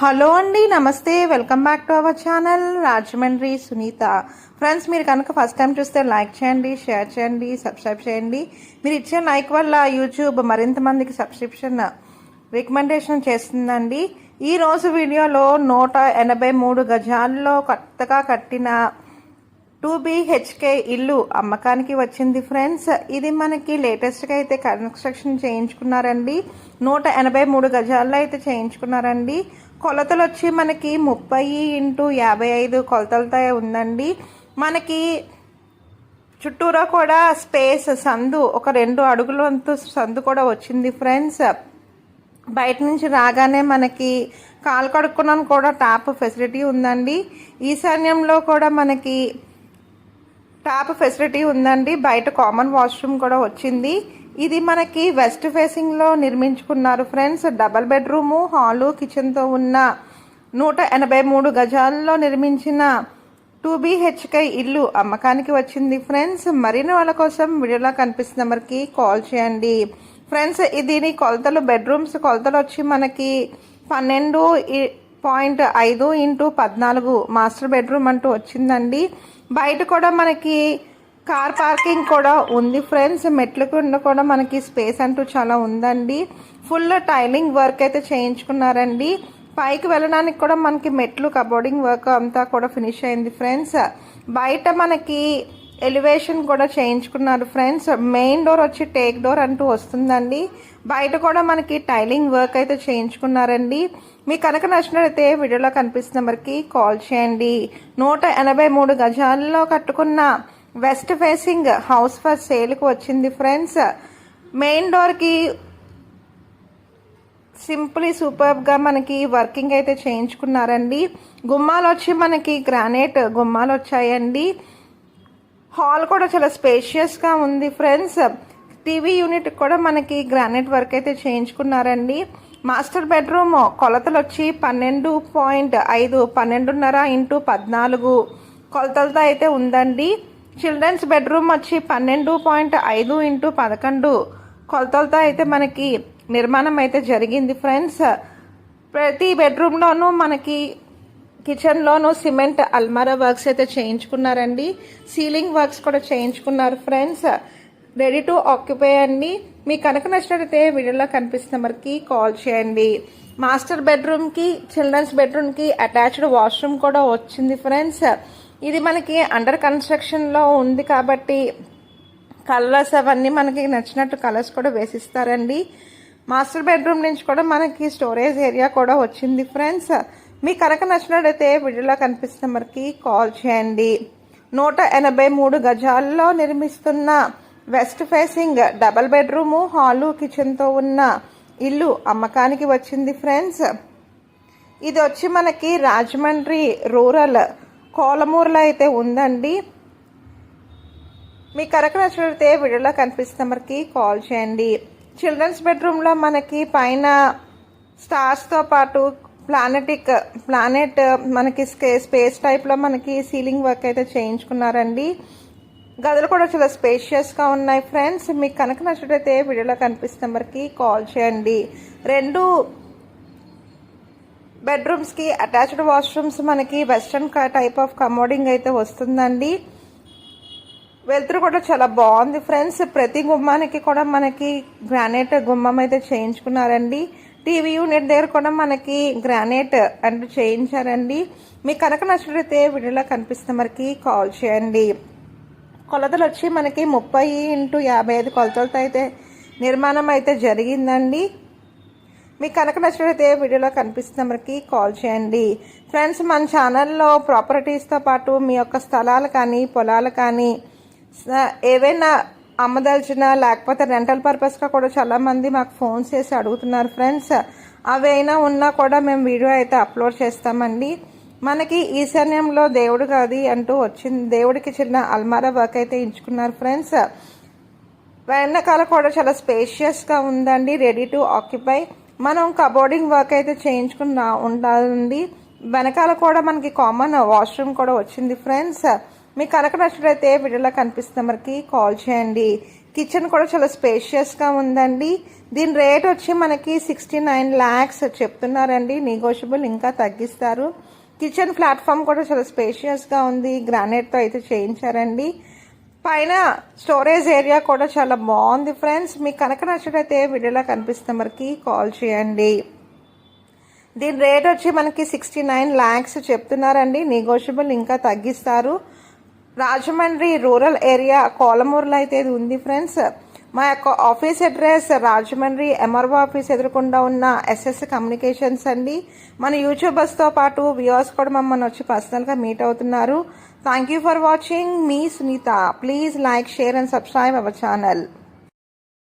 Hello అండి, నమస్తే. Welcome back to our channel Rajahmundry Sunitha. Friends, మీరు కనుక ఫస్ట్ టైం చూస్తే లైక్ చేయండి, షేర్ చేయండి, సబ్స్క్రైబ్ చేయండి. మీరు ఇచ్చే లైక్ వల్ల యూట్యూబ్ మరింత మందికి సబ్స్క్రిప్షన్ రికమెండేషన్ చేస్తుందండి. ఈరోజు వీడియోలో 183 గజాల్లో కొత్తగా కట్టిన 2BHK ఇల్లు అమ్మకానికి వచ్చింది ఫ్రెండ్స్. ఇది మనకి లేటెస్ట్గా అయితే కన్స్ట్రక్షన్ చేయించుకున్నారండి. 183 గజాల్లో అయితే చేయించుకున్నారండి. కొలతలు వచ్చి మనకి 30x55 కొలతలతో ఉందండి. మనకి చుట్టూరా కూడా స్పేస్ సందు ఒక 2 అడుగుల వంతు సందు కూడా వచ్చింది ఫ్రెండ్స్. బయట నుంచి రాగానే మనకి కాలు కడుక్కున్నాను కూడా ట్యాప్ ఫెసిలిటీ ఉందండి. ఈశాన్యంలో కూడా మనకి ట్యాప్ ఫెసిలిటీ ఉందండి. బయట కామన్ వాష్రూమ్ కూడా వచ్చింది. ఇది మనకి వెస్ట్ ఫేసింగ్లో నిర్మించుకున్నారు ఫ్రెండ్స్. డబల్ బెడ్రూము, హాలు, కిచెన్తో ఉన్న 183 గజాల్లో నిర్మించిన 2BHK ఇల్లు అమ్మకానికి వచ్చింది ఫ్రెండ్స్. మరిన్ని వాళ్ళ కోసం వీడియోలో కనిపిస్తున్న నెంబర్కి కాల్ చేయండి ఫ్రెండ్స్. దీని కొలతలు, బెడ్రూమ్స్ కొలతలు వచ్చి మనకి 12.5x14 మాస్టర్ బెడ్రూమ్ అంటూ వచ్చిందండి. బయట కూడా మనకి కార్ పార్కింగ్ కూడా ఉంది ఫ్రెండ్స్. మెట్ల కింద కూడా మనకి స్పేస్ అంటూ చాలా ఉందండి. ఫుల్ టైలింగ్ వర్క్ అయితే చేయించుకున్నారండి. పైకి వెళ్ళడానికి కూడా మనకి మెట్లు, కబోర్డింగ్ వర్క్ అంతా కూడా ఫినిష్ అయింది ఫ్రెండ్స్. బయట మనకి ఎలివేషన్ కూడా చేయించుకున్నారు ఫ్రెండ్స్. మెయిన్ డోర్ వచ్చి టేక్ డోర్ అంటూ వస్తుందండి. బయట కూడా మనకి టైలింగ్ వర్క్ అయితే చేయించుకున్నారండి. మీకు కనుక నచ్చినట్లయితే వీడియోలో కనిపిస్తున్న నెంబర్కి కాల్ చేయండి. 183 గజాల్లో కట్టుకున్న వెస్ట్ ఫేసింగ్ హౌస్ ఫర్ సేల్కి వచ్చింది ఫ్రెండ్స్. మెయిన్ డోర్కి సింపుల్లీ సూపర్గా మనకి వర్కింగ్ అయితే చేయించుకున్నారండి. గుమ్మాలు వచ్చి మనకి గ్రానైట్ గుమ్మాలు వచ్చాయండి. హాల్ కూడా చాలా స్పేషియస్గా ఉంది ఫ్రెండ్స్. టీవీ యూనిట్ కూడా మనకి గ్రానైట్ వర్క్ అయితే చేయించుకున్నారండి. మాస్టర్ బెడ్రూమ్ కొలతలు వచ్చి 12.5 12.5x14 కొలతలతో అయితే ఉందండి. చిల్డ్రన్స్ బెడ్రూమ్ వచ్చి 12.5x11 కొలతలతో అయితే మనకి నిర్మాణం అయితే జరిగింది ఫ్రెండ్స్. ప్రతి బెడ్రూమ్లోనూ మనకి కిచెన్లోనూ సిమెంట్ అల్మారా వర్క్స్ అయితే చేయించుకున్నారండి. సీలింగ్ వర్క్స్ కూడా చేయించుకున్నారు ఫ్రెండ్స్. రెడీ టు ఆక్యుపై అండి. మీకు కనుక నచ్చినట్లయితే వీడియోలో కనిపిస్తున్న నెంబర్కి కాల్ చేయండి. మాస్టర్ బెడ్రూమ్కి, చిల్డ్రన్స్ బెడ్రూమ్కి అటాచ్డ్ వాష్రూమ్ కూడా వచ్చింది ఫ్రెండ్స్. ఇది మనకి అండర్ కన్స్ట్రక్షన్లో ఉంది కాబట్టి కలర్స్ అవన్నీ మనకి నచ్చినట్టు కలర్స్ కూడా వేసిస్తారండి. మాస్టర్ బెడ్రూమ్ నుంచి కూడా మనకి స్టోరేజ్ ఏరియా కూడా వచ్చింది ఫ్రెండ్స్. మీకు కనుక నచ్చినట్లయితే వీడియోలో కనిపిస్తున్న నెంబర్కి కాల్ చేయండి. 183 గజాల్లో నిర్మిస్తున్న west facing double bedroom, hall, కిచెన్తో ఉన్న ఇల్లు అమ్మకానికి వచ్చింది ఫ్రెండ్స్. ఇది వచ్చి మనకి రాజమండ్రి రూరల్ కోలమూరులో అయితే ఉందండి. మీకు కనుక నచ్చినట్లయితే వీడియోలో కనిపిస్తున్న నెంబర్కి కాల్ చేయండి. చిల్డ్రన్స్ బెడ్రూమ్లో మనకి పైన స్టార్స్తో పాటు ప్లానెట్ మనకి స్పేస్ టైప్లో మనకి సీలింగ్ వర్క్ అయితే చేయించుకున్నారండి. గదులు కూడా చాలా స్పేషియస్గా ఉన్నాయి ఫ్రెండ్స్. మీకు కనుక నచ్చినట్లయితే వీడియోలో కనిపిస్తున్న నెంబర్కి కాల్ చేయండి. 2 బెడ్రూమ్స్కి అటాచ్డ్ వాష్రూమ్స్ మనకి వెస్ట్రన్ టైప్ ఆఫ్ కమోడింగ్ అయితే వస్తుందండి. వెలుతురు కూడా చాలా బాగుంది ఫ్రెండ్స్. ప్రతి గుమ్మానికి కూడా మనకి గ్రానైట్ గుమ్మం అయితే చేయించుకున్నారండి. టీవీ యూనిట్ దగ్గర కూడా మనకి గ్రానైట్ అంటూ చేయించారండి. మీకు కనుక నచ్చినట్లయితే వీడియోలో కనిపిస్తున్న నెంబర్కి కాల్ చేయండి. కొలతలు వచ్చి మనకి 30x55 కొలతలతో అయితే నిర్మాణం అయితే జరిగిందండి. మీకు కనుక నచ్చినట్లయితే వీడియోలో కనిపిస్తున్న నెంబర్కి కాల్ చేయండి. ఫ్రెండ్స్, మన ఛానల్లో ప్రాపర్టీస్తో పాటు మీ యొక్క స్థలాలు కానీ, పొలాలు కానీ ఏవైనా అమ్మదలిచిన లేకపోతే రెంటల్ పర్పస్గా కూడా చాలామంది మాకు ఫోన్ చేసి అడుగుతున్నారు ఫ్రెండ్స్. అవైనా ఉన్నా కూడా మేము వీడియో అయితే అప్లోడ్ చేస్తామండి. మనకి ఈశాన్యంలో దేవుడు గది అంటూ వచ్చింది. దేవుడికి చిన్న అల్మారా వర్క్ అయితే ఎంచుకున్నారు ఫ్రెండ్స్. వెనకాల కూడా చాలా స్పేషియస్గా ఉందండి. Ready to occupy. మనం కబోర్డింగ్ వర్క్ అయితే చేయించుకున్న ఉండాలండి. వెనకాల కూడా మనకి కామన్ వాష్రూమ్ కూడా వచ్చింది ఫ్రెండ్స్. మీకు కనుక నచ్చినట్లయితే వీడియోలో కనిపిస్తున్న నెంబర్కి కాల్ చేయండి. కిచెన్ కూడా చాలా స్పేషియస్గా ఉందండి. దీని రేట్ వచ్చి మనకి 69 lakhs చెప్తున్నారండి. నెగోషియబుల్, ఇంకా తగ్గిస్తారు. కిచెన్ ప్లాట్ఫామ్ కూడా చాలా స్పేషియస్గా ఉంది. గ్రానైట్తో అయితే చేయించారండి. పైన స్టోరేజ్ ఏరియా కూడా చాలా బాగుంది ఫ్రెండ్స్. మీకు కనుక నచ్చినట్లయితే వీడియోలో కనిపిస్తున్న మరికి కాల్ చేయండి. దీని రేట్ వచ్చి మనకి 69 lakhs చెప్తున్నారండి. నెగోషియబుల్, ఇంకా తగ్గిస్తారు. రాజమండ్రి రూరల్ ఏరియా కోలమూరులో అయితే ఇది ఉంది ఫ్రెండ్స్. మా యొక్క office address Rajahmundry MRO office ఎదురుకుండా ఉన్న ఎస్ఎస్ కమ్యూనికేషన్స్ అండి. మన యూట్యూబర్స్తో పాటు వ్యూవర్స్ కూడా మమ్మల్ని వచ్చి పర్సనల్గా మీట్ అవుతున్నారు. Thank you for watching. మీ Sunitha. Please like, share and subscribe our channel.